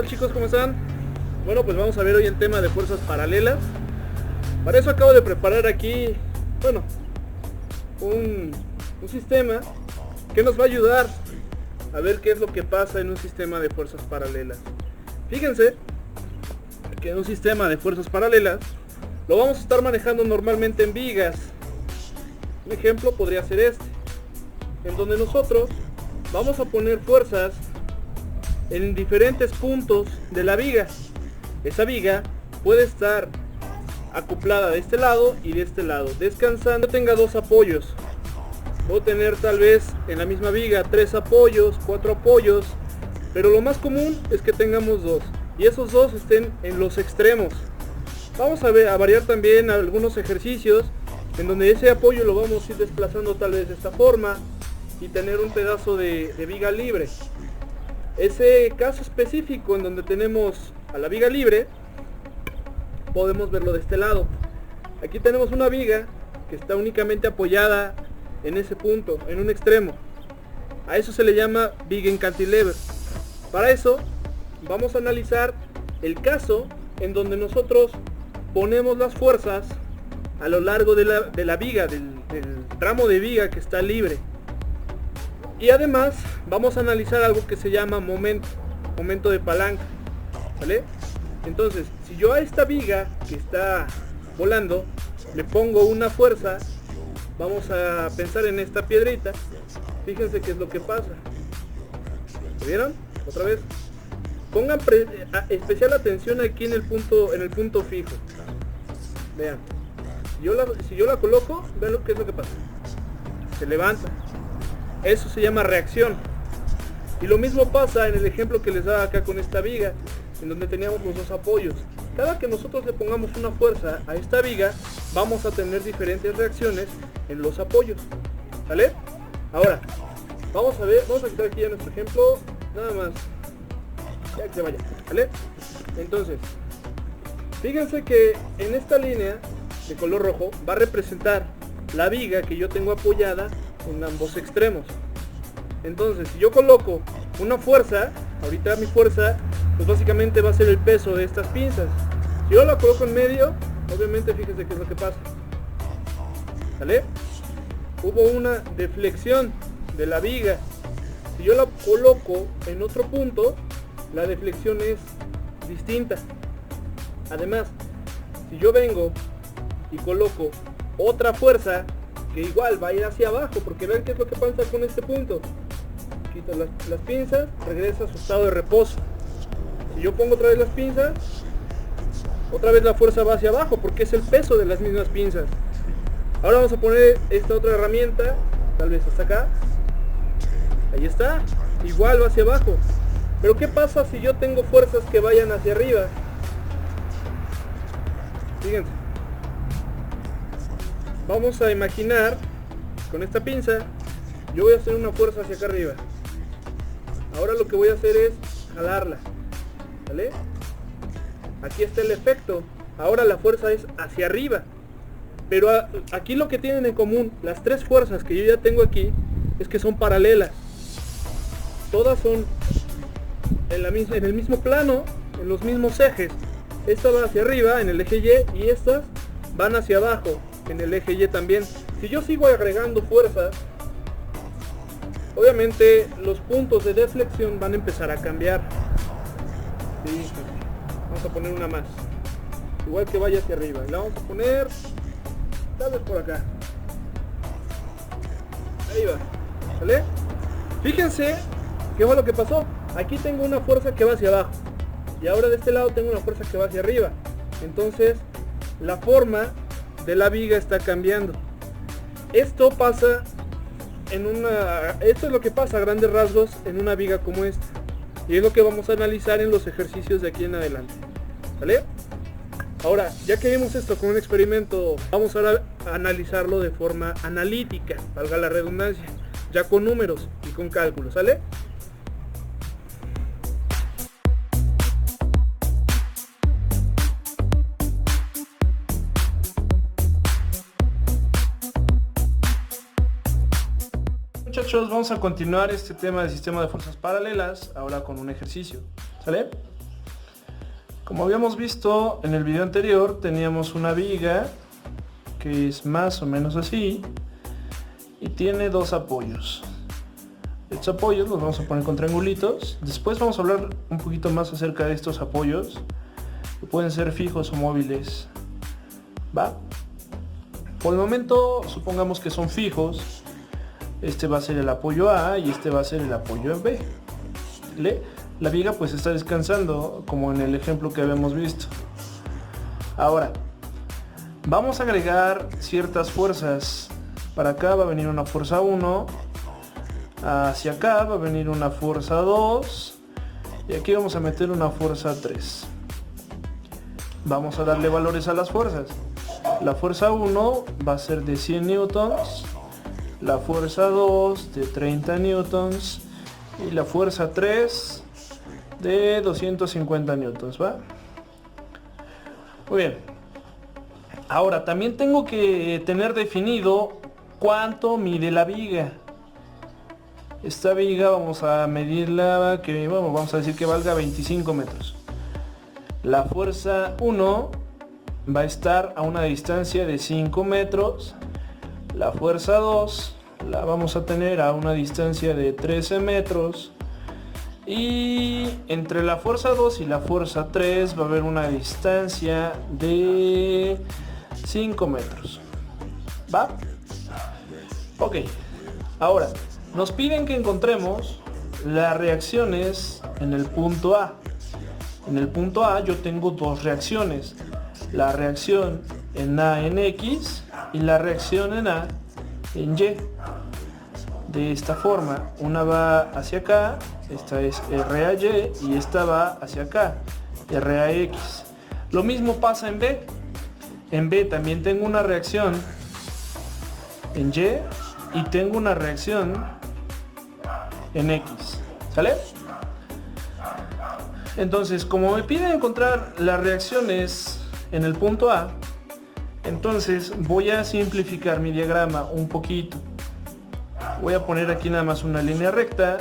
tal, chicos? ¿Cómo están? Bueno, pues vamos a ver hoy el tema de fuerzas paralelas. Para eso acabo de preparar aquí, bueno, un sistema que nos va a ayudar a ver qué es lo que pasa en un sistema de fuerzas paralelas. Fíjense que en un sistema de fuerzas paralelas lo vamos a estar manejando normalmente en vigas. Un ejemplo podría ser este, en donde nosotros vamos a poner fuerzas en diferentes puntos de la viga. Esa viga puede estar acoplada de este lado y de este lado, descansando. Tenga dos apoyos, puedo tener tal vez en la misma viga 3 apoyos, 4 apoyos, pero lo más común es que tengamos dos, y esos dos estén en los extremos. Vamos a variar también algunos ejercicios en donde ese apoyo lo vamos a ir desplazando tal vez de esta forma y tener un pedazo de viga libre. Ese caso específico en donde tenemos a la viga libre, podemos verlo de este lado. Aquí tenemos una viga que está únicamente apoyada en ese punto, en un extremo. A eso se le llama viga en cantilever. Para eso vamos a analizar el caso en donde nosotros ponemos las fuerzas a lo largo de la viga, del tramo de viga que está libre. Y además vamos a analizar algo que se llama momento de palanca, ¿vale? Entonces, si yo a esta viga que está volando le pongo una fuerza, vamos a pensar en esta piedrita. Fíjense qué es lo que pasa. ¿Lo vieron? Otra vez. Pongan especial atención aquí en el punto fijo. Vean. Si yo la coloco, vean qué es lo que pasa. Se levanta. Eso se llama reacción. Y lo mismo pasa en el ejemplo que les daba acá con esta viga, en donde teníamos los dos apoyos. Cada que nosotros le pongamos una fuerza a esta viga, vamos a tener diferentes reacciones en los apoyos. ¿Vale? Ahora, vamos a quitar aquí ya nuestro ejemplo, nada más. Ya que se vaya, ¿vale? Entonces, fíjense que en esta línea de color rojo va a representar la viga que yo tengo apoyada en ambos extremos. Entonces, si yo coloco una fuerza, ahorita mi fuerza, pues básicamente va a ser el peso de estas pinzas. Si yo la coloco en medio, obviamente fíjense qué es lo que pasa. ¿Vale? Hubo una deflexión de la viga. Si yo la coloco en otro punto, la deflexión es distinta. Además, si yo vengo y coloco otra fuerza, que igual va a ir hacia abajo, porque vean qué es lo que pasa con este punto. Quito las pinzas, regresa a su estado de reposo. Si yo pongo otra vez las pinzas, otra vez la fuerza va hacia abajo, porque es el peso de las mismas pinzas. Ahora vamos a poner esta otra herramienta, tal vez hasta acá. Ahí está, igual va hacia abajo. Pero ¿qué pasa si yo tengo fuerzas que vayan hacia arriba? Fíjense. Vamos a imaginar, con esta pinza, yo voy a hacer una fuerza hacia acá arriba. Ahora lo que voy a hacer es jalarla, ¿vale? Aquí está el efecto. Ahora la fuerza es hacia arriba. Pero aquí lo que tienen en común, las tres fuerzas que yo ya tengo aquí, es que son paralelas. Todas son en el mismo plano, en los mismos ejes. Esta va hacia arriba, en el eje Y, y estas van hacia abajo, en el eje Y también. Si yo sigo agregando fuerzas, obviamente los puntos de deflexión van a empezar a cambiar. Sí, vamos a poner una más, igual que vaya hacia arriba. La vamos a poner tal vez por acá. Ahí va, ¿vale? Fíjense qué fue lo que pasó. Aquí tengo una fuerza que va hacia abajo, y ahora de este lado tengo una fuerza que va hacia arriba. Entonces la forma de la viga está cambiando. Esto es lo que pasa a grandes rasgos en una viga como esta, y es lo que vamos a analizar en los ejercicios de aquí en adelante, ¿vale? Ahora, ya que vimos esto con un experimento, vamos ahora a analizarlo de forma analítica, valga la redundancia, ya con números y con cálculos, ¿sale? Muchachos, vamos a continuar este tema del sistema de fuerzas paralelas ahora con un ejercicio, ¿sale? Como habíamos visto en el video anterior, teníamos una viga que es más o menos así y tiene dos apoyos. Estos apoyos los vamos a poner con triangulitos. Después vamos a hablar un poquito más acerca de estos apoyos, que pueden ser fijos o móviles. ¿Va? Por el momento supongamos que son fijos. Este va a ser el apoyo A y este va a ser el apoyo B. La viga pues está descansando, como en el ejemplo que habíamos visto. Ahora vamos a agregar ciertas fuerzas. Para acá va a venir una fuerza 1, hacia acá va a venir una fuerza 2 y aquí vamos a meter una fuerza 3. Vamos a darle valores a las fuerzas. La fuerza 1 va a ser de 100 newtons, la fuerza 2 de 30 newtons y la fuerza 3 de 250 newtons, ¿va? Muy bien. Ahora también tengo que tener definido cuánto mide la viga. Esta viga vamos a medirla, vamos a decir que valga 25 metros. La fuerza 1 va a estar a una distancia de 5 metros. La fuerza 2 la vamos a tener a una distancia de 13 metros. Y entre la fuerza 2 y la fuerza 3 va a haber una distancia de 5 metros. ¿Va? Ok. Ahora, nos piden que encontremos las reacciones en el punto A. En el punto A yo tengo dos reacciones. La reacción en A en X y la reacción en A en Y. De esta forma, una va hacia acá, esta es RAY y esta va hacia acá, RAX. Lo mismo pasa en B. En B también tengo una reacción en Y y tengo una reacción en X. ¿Sale? Entonces, como me piden encontrar las reacciones en el punto A, entonces voy a simplificar mi diagrama un poquito. Voy a poner aquí nada más una línea recta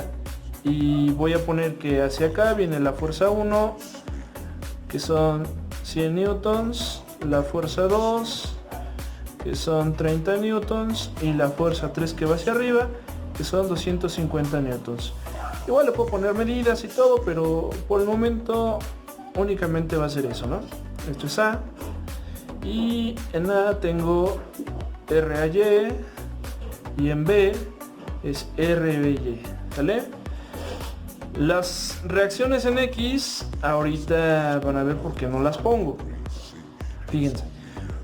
y voy a poner que hacia acá viene la fuerza 1, que son 100 newtons, la fuerza 2, que son 30 newtons, y la fuerza 3 que va hacia arriba, que son 250 newtons. Igual le puedo poner medidas y todo, pero por el momento únicamente va a ser eso, ¿no? Esto es A, y en A tengo RAY y en B es RBY, ¿vale? Las reacciones en X ahorita van a ver por qué no las pongo. Fíjense,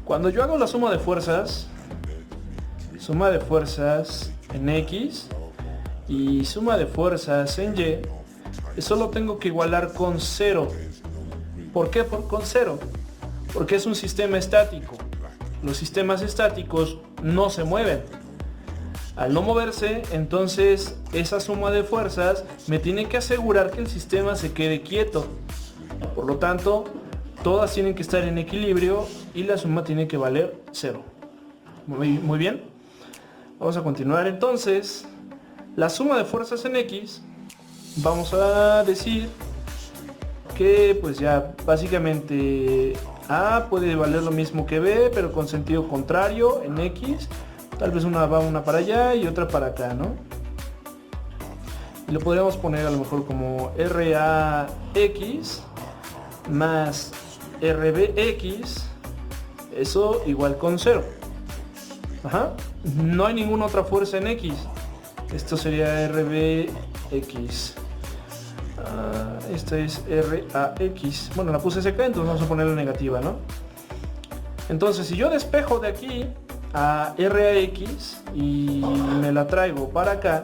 cuando yo hago la suma de fuerzas en X y suma de fuerzas en Y, solo tengo que igualar con 0. ¿Por qué con 0? Porque es un sistema estático. Los sistemas estáticos no se mueven. Al no moverse, entonces esa suma de fuerzas me tiene que asegurar que el sistema se quede quieto. Por lo tanto, todas tienen que estar en equilibrio y la suma tiene que valer 0. Muy bien. Vamos a continuar entonces. La suma de fuerzas en X, vamos a decir que pues ya básicamente A puede valer lo mismo que B, pero con sentido contrario en X. Tal vez una va una para allá y otra para acá, ¿no? Y lo podríamos poner a lo mejor como RAX más RBX, eso igual con 0. Ajá. No hay ninguna otra fuerza en X. Esto sería RBX. Esta es RAX. Bueno, la puse acá, entonces vamos a ponerla negativa, ¿no? Entonces, si yo despejo de aquí a RAX y me la traigo para acá,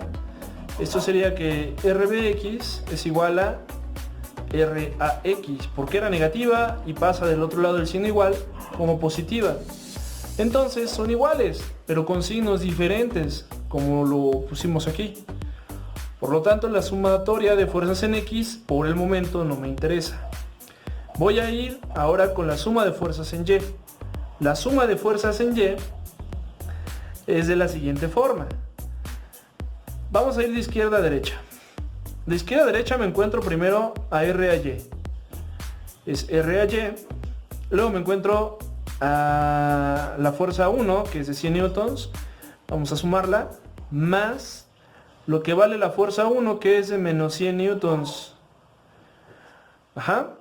esto sería que RBX es igual a RAX, porque era negativa y pasa del otro lado del signo igual como positiva. Entonces son iguales, pero con signos diferentes, como lo pusimos aquí. Por lo tanto, la sumatoria de fuerzas en X por el momento no me interesa. Voy a ir ahora con la suma de fuerzas en Y. La suma de fuerzas en Y es de la siguiente forma. Vamos a ir de izquierda a derecha. De izquierda a derecha me encuentro primero a RAY. es R a Y. Luego me encuentro a la fuerza 1, que es de 100 newtons. Vamos a sumarla, más lo que vale la fuerza 1, que es de menos 100 newtons. Ajá.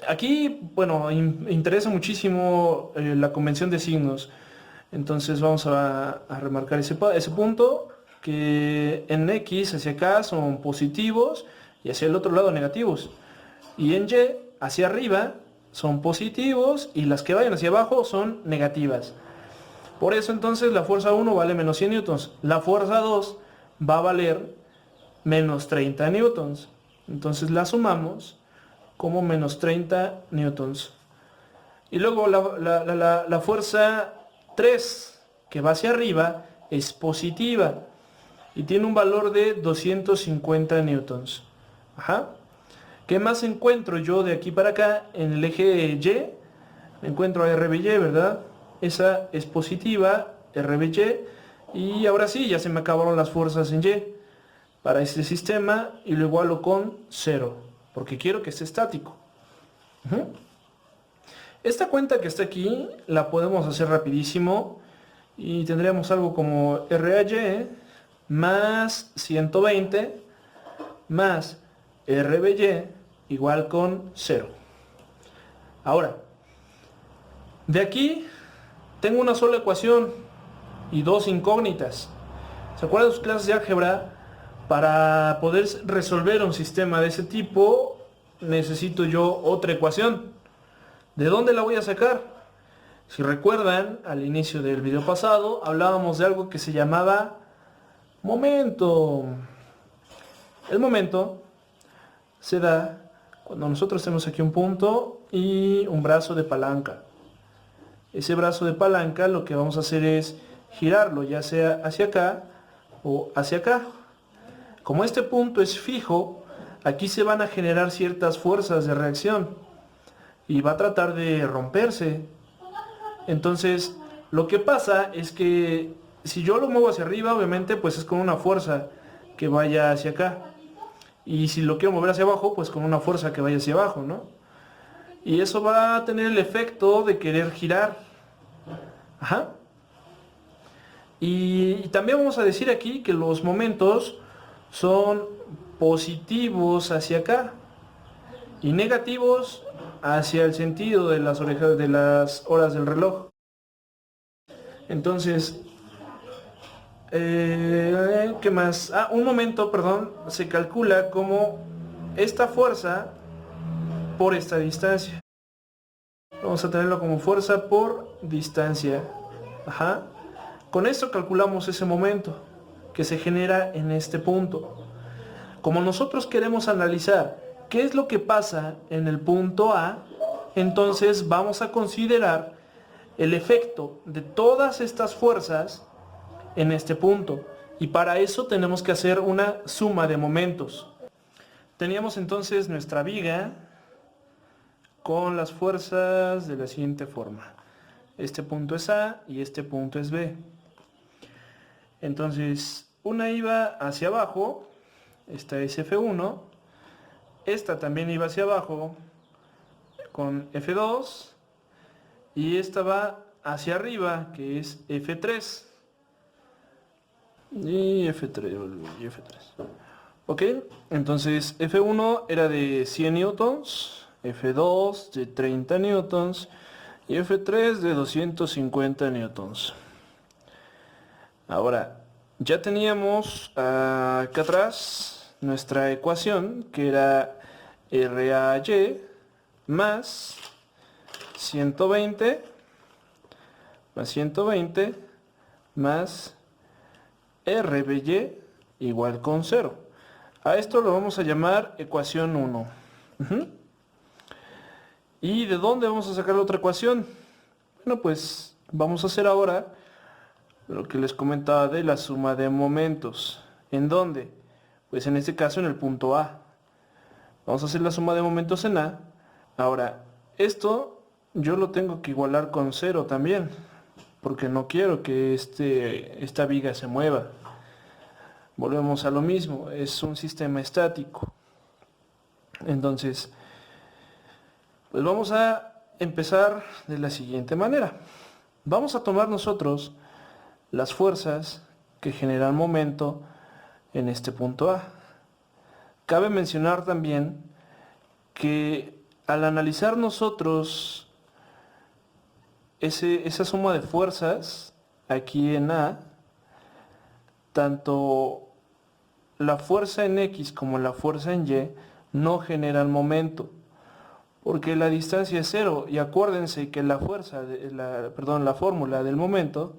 Aquí, bueno, interesa muchísimo la convención de signos. Entonces vamos a remarcar ese punto, que en X hacia acá son positivos y hacia el otro lado negativos. Y en Y hacia arriba son positivos y las que vayan hacia abajo son negativas. Por eso entonces la fuerza 1 vale menos 100 newtons. La fuerza 2 va a valer menos 30 newtons. Entonces la sumamos como menos 30 newtons. Y luego la fuerza 3, que va hacia arriba, es positiva y tiene un valor de 250 newtons. Ajá. ¿Qué más encuentro yo de aquí para acá? En el eje Y encuentro a RBY, ¿verdad? Esa es positiva, RBY. Y ahora sí, ya se me acabaron las fuerzas en Y para este sistema y lo igualo con 0, porque quiero que esté estático. Esta cuenta que está aquí la podemos hacer rapidísimo y tendríamos algo como RAY más 120 más RBY igual con 0. Ahora, de aquí tengo una sola ecuación y dos incógnitas. ¿Se acuerdan de sus clases de álgebra? Para poder resolver un sistema de ese tipo necesito yo otra ecuación. ¿De dónde la voy a sacar? Si recuerdan, al inicio del video pasado hablábamos de algo que se llamaba momento. El momento se da cuando nosotros tenemos aquí un punto y un brazo de palanca. Ese brazo de palanca lo que vamos a hacer es girarlo, ya sea hacia acá o hacia acá. Como este punto es fijo, aquí se van a generar ciertas fuerzas de reacción y va a tratar de romperse. Entonces, lo que pasa es que si yo lo muevo hacia arriba, obviamente pues es con una fuerza que vaya hacia acá. Y si lo quiero mover hacia abajo, pues con una fuerza que vaya hacia abajo, ¿no? Y eso va a tener el efecto de querer girar. Ajá. Y también vamos a decir aquí que los momentos son positivos hacia acá y negativos hacia el sentido de las orejas de las horas del reloj. Entonces, ¿qué más? Un momento, perdón, se calcula como esta fuerza por esta distancia. Vamos a tenerlo como fuerza por distancia. Ajá. Con esto calculamos ese momento que se genera en este punto. Como nosotros queremos analizar qué es lo que pasa en el punto A, entonces vamos a considerar el efecto de todas estas fuerzas en este punto. Y para eso tenemos que hacer una suma de momentos. Teníamos entonces nuestra viga con las fuerzas de la siguiente forma. Este punto es A y este punto es B. Entonces, una iba hacia abajo, esta es F1, esta también iba hacia abajo con F2 y esta va hacia arriba, que es F3. Y F3. Ok, entonces F1 era de 100 newtons, F2 de 30 newtons y F3 de 250 newtons. Ahora, ya teníamos acá atrás nuestra ecuación, que era RAY más 120 más RBY igual con 0. A esto lo vamos a llamar ecuación 1. ¿Y de dónde vamos a sacar la otra ecuación? Bueno, pues vamos a hacer ahora lo que les comentaba de la suma de momentos. ¿En dónde? Pues en este caso en el punto A. Vamos a hacer la suma de momentos en A. Ahora, esto yo lo tengo que igualar con 0 también, porque no quiero que esta viga se mueva. Volvemos a lo mismo, es un sistema estático. Entonces, Pues vamos a empezar de la siguiente manera. Vamos a tomar nosotros las fuerzas que generan momento en este punto A. Cabe mencionar también que al analizar nosotros esa suma de fuerzas aquí en A, tanto la fuerza en X como la fuerza en Y no generan momento, porque la distancia es cero, y acuérdense que la fórmula del momento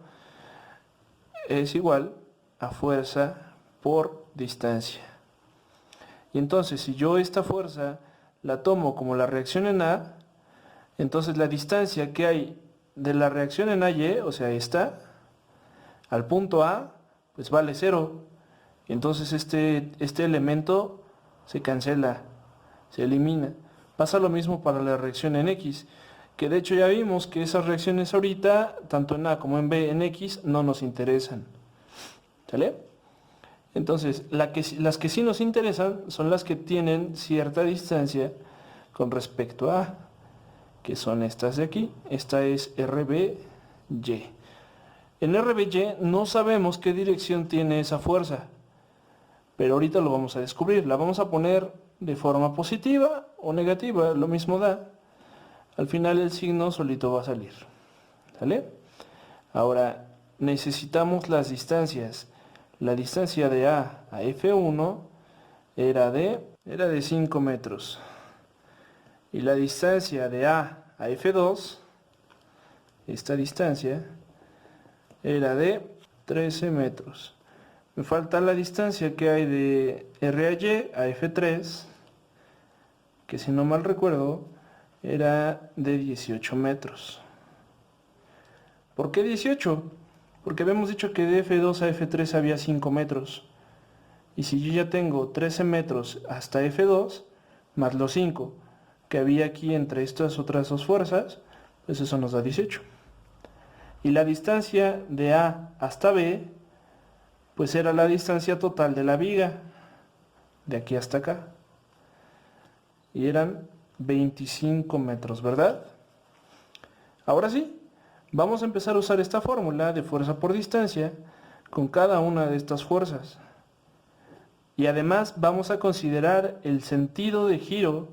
es igual a fuerza por distancia. Y entonces si yo esta fuerza la tomo como la reacción en A, entonces la distancia que hay de la reacción en AY, o sea esta, al punto A, pues vale cero. Entonces este elemento se cancela, se elimina. Pasa lo mismo para la reacción en X, que de hecho ya vimos que esas reacciones ahorita, tanto en A como en B, en X, no nos interesan. ¿Sale? Entonces, las que sí nos interesan son las que tienen cierta distancia con respecto a A, que son estas de aquí. Esta es RBY. En RBY no sabemos qué dirección tiene esa fuerza, pero ahorita lo vamos a descubrir. La vamos a poner de forma positiva o negativa, lo mismo da. Al final el signo solito va a salir. ¿Sale? Ahora, necesitamos las distancias. La distancia de A a F1 era de 5 metros. Y la distancia de A a F2, esta distancia, era de 13 metros. Me falta la distancia que hay de R a Y a F3, que si no mal recuerdo, era de 18 metros. ¿Por qué 18? Porque habíamos dicho que de F2 a F3 había 5 metros. Y si yo ya tengo 13 metros hasta F2, más los 5 que había aquí entre estas otras dos fuerzas, pues eso nos da 18. Y la distancia de A hasta B, pues era la distancia total de la viga, de aquí hasta acá. Y eran 25 metros, ¿verdad? Ahora sí, vamos a empezar a usar esta fórmula de fuerza por distancia con cada una de estas fuerzas. Y además vamos a considerar el sentido de giro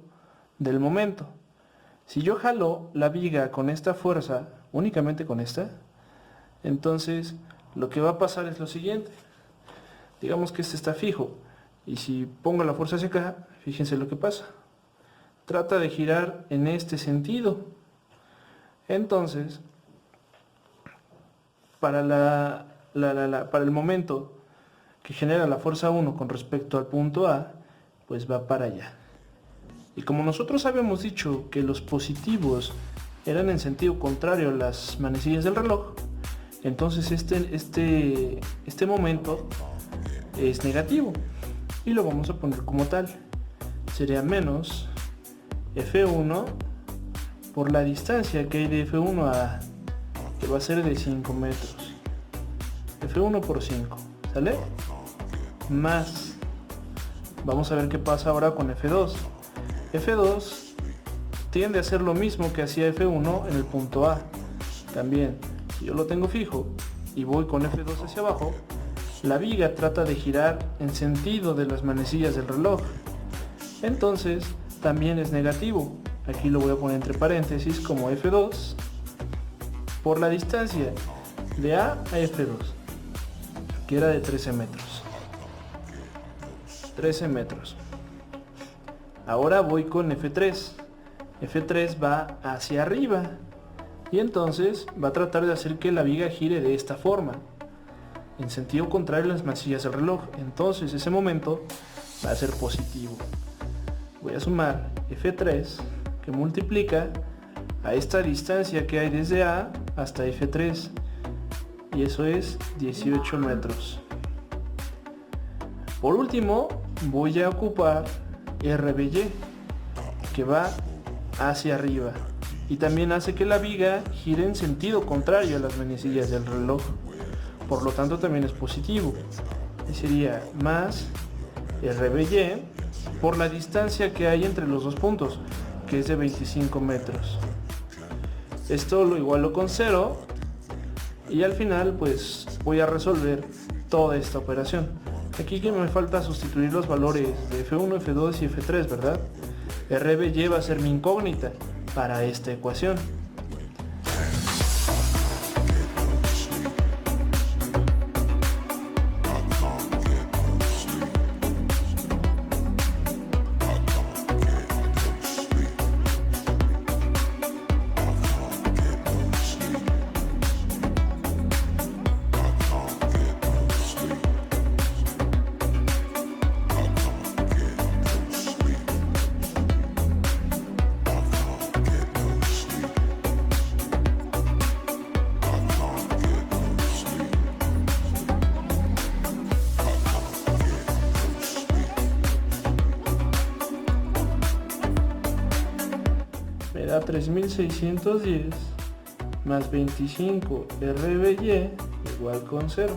del momento. Si yo jalo la viga con esta fuerza, únicamente con esta, entonces lo que va a pasar es lo siguiente. Digamos que este está fijo, y si pongo la fuerza hacia acá, fíjense lo que pasa. Trata de girar en este sentido. Entonces, para para el momento que genera la fuerza 1 con respecto al punto A, pues va para allá. Y como nosotros habíamos dicho que los positivos eran en sentido contrario a las manecillas del reloj, entonces este momento es negativo y lo vamos a poner como tal. Sería menos F1 por la distancia que hay de F1 a A, que va a ser de 5 metros. F1 por 5, ¿sale? Más, vamos a ver qué pasa ahora con F2. F2 tiende a hacer lo mismo que hacía F1 en el punto A. También, si yo lo tengo fijo y voy con F2 hacia abajo, la viga trata de girar en sentido de las manecillas del reloj. Entonces, también es negativo. Aquí lo voy a poner entre paréntesis como F2 por la distancia de A a F2, que era de 13 metros. 13 metros. Ahora voy con F3. F3 va hacia arriba y entonces va a tratar de hacer que la viga gire de esta forma, en sentido contrario a las manecillas del reloj. Entonces ese momento va a ser positivo. Voy a sumar F3, que multiplica a esta distancia que hay desde A hasta F3, y eso es 18 metros. Por último, voy a ocupar RBY, que va hacia arriba y también hace que la viga gire en sentido contrario a las manecillas del reloj, por lo tanto también es positivo. Y sería más RBY por la distancia que hay entre los dos puntos, que es de 25 metros. Esto lo igualo con 0 y al final pues voy a resolver toda esta operación. Aquí que me falta sustituir los valores de F1, F2 y F3, ¿verdad? RBY va a ser mi incógnita para esta ecuación. Me da 3610 más 25 RBY igual con 0.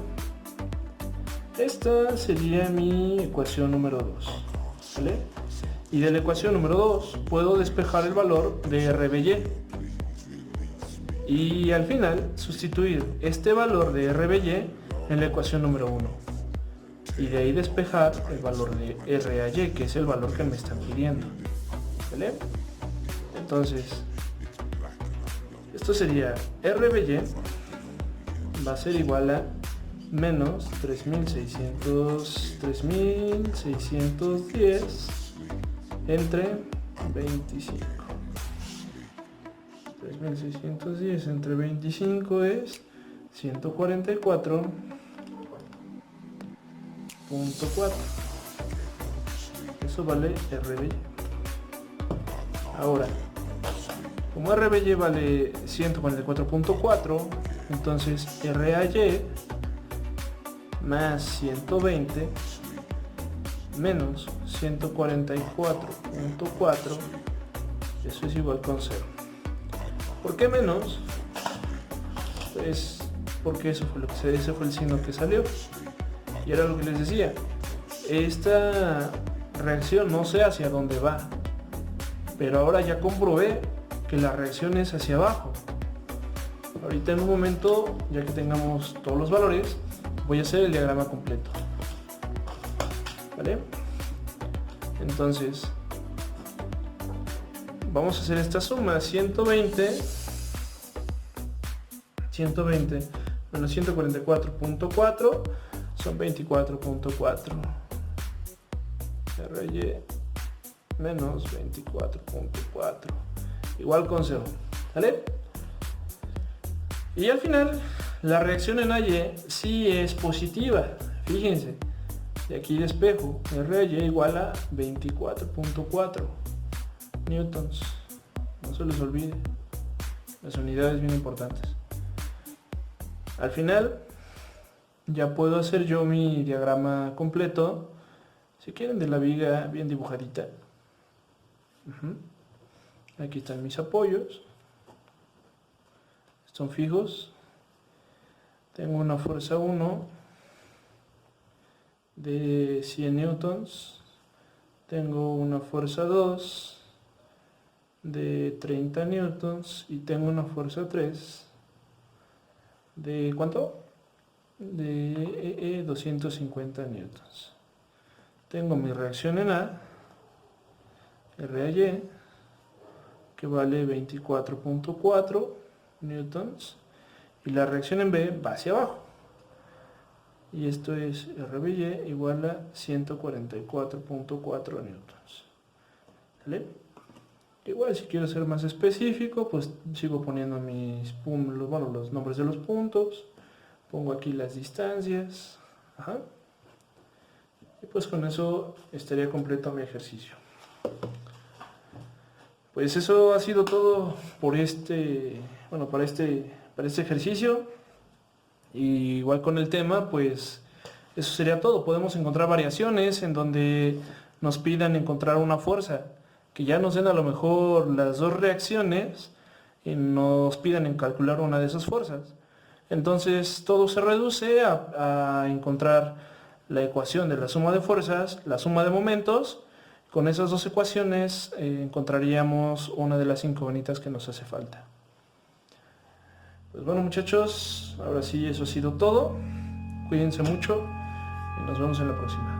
Esta sería mi ecuación número 2, ¿vale? Y de la ecuación número 2 puedo despejar el valor de RBY y al final sustituir este valor de RBY en la ecuación número 1 y de ahí despejar el valor de RAY, que es el valor que me están pidiendo, ¿vale? Entonces, esto sería RBY va a ser igual a menos 3610 entre 25. 3610 entre 25 es 144.4. Eso vale RBY. Ahora, como RBY vale 144.4, entonces RAY más 120 menos 144.4, eso es igual con 0. ¿Por qué menos? Pues porque ese fue el signo que salió. Y era lo que les decía, esta reacción no sé hacia dónde va, pero ahora ya comprobé que la reacción es hacia abajo. Ahorita en un momento, ya que tengamos todos los valores, voy a hacer el diagrama completo, ¿vale? Entonces vamos a hacer esta suma. 120 menos 144.4 son 24.4. RY menos 24.4 igual con 0, ¿vale? Y al final la reacción en AY sí es positiva, fíjense, de aquí despejo RY igual a 24.4 newtons. No se les olvide, las unidades bien importantes. Al final ya puedo hacer yo mi diagrama completo, si quieren, de la viga bien dibujadita. Aquí están mis apoyos, son fijos. Tengo una fuerza 1 de 100 newtons, tengo una fuerza 2 de 30 newtons y tengo una fuerza 3 de ¿cuánto? De 250 newtons. Tengo mi reacción en A, RAY, que vale 24.4 newtons, y la reacción en B va hacia abajo, y esto es RBY igual a 144.4 newtons, ¿vale? Igual si quiero ser más específico, pues sigo poniendo los nombres de los puntos, pongo aquí las distancias, y pues con eso estaría completo mi ejercicio. Pues eso ha sido todo por para este ejercicio. Y igual con el tema, pues eso sería todo. Podemos encontrar variaciones en donde nos pidan encontrar una fuerza, que ya nos den a lo mejor las dos reacciones y nos pidan en calcular una de esas fuerzas. Entonces todo se reduce a encontrar la ecuación de la suma de fuerzas, la suma de momentos, Con esas dos ecuaciones encontraríamos una de las incógnitas que nos hace falta. Pues bueno, muchachos, ahora sí eso ha sido todo. Cuídense mucho y nos vemos en la próxima.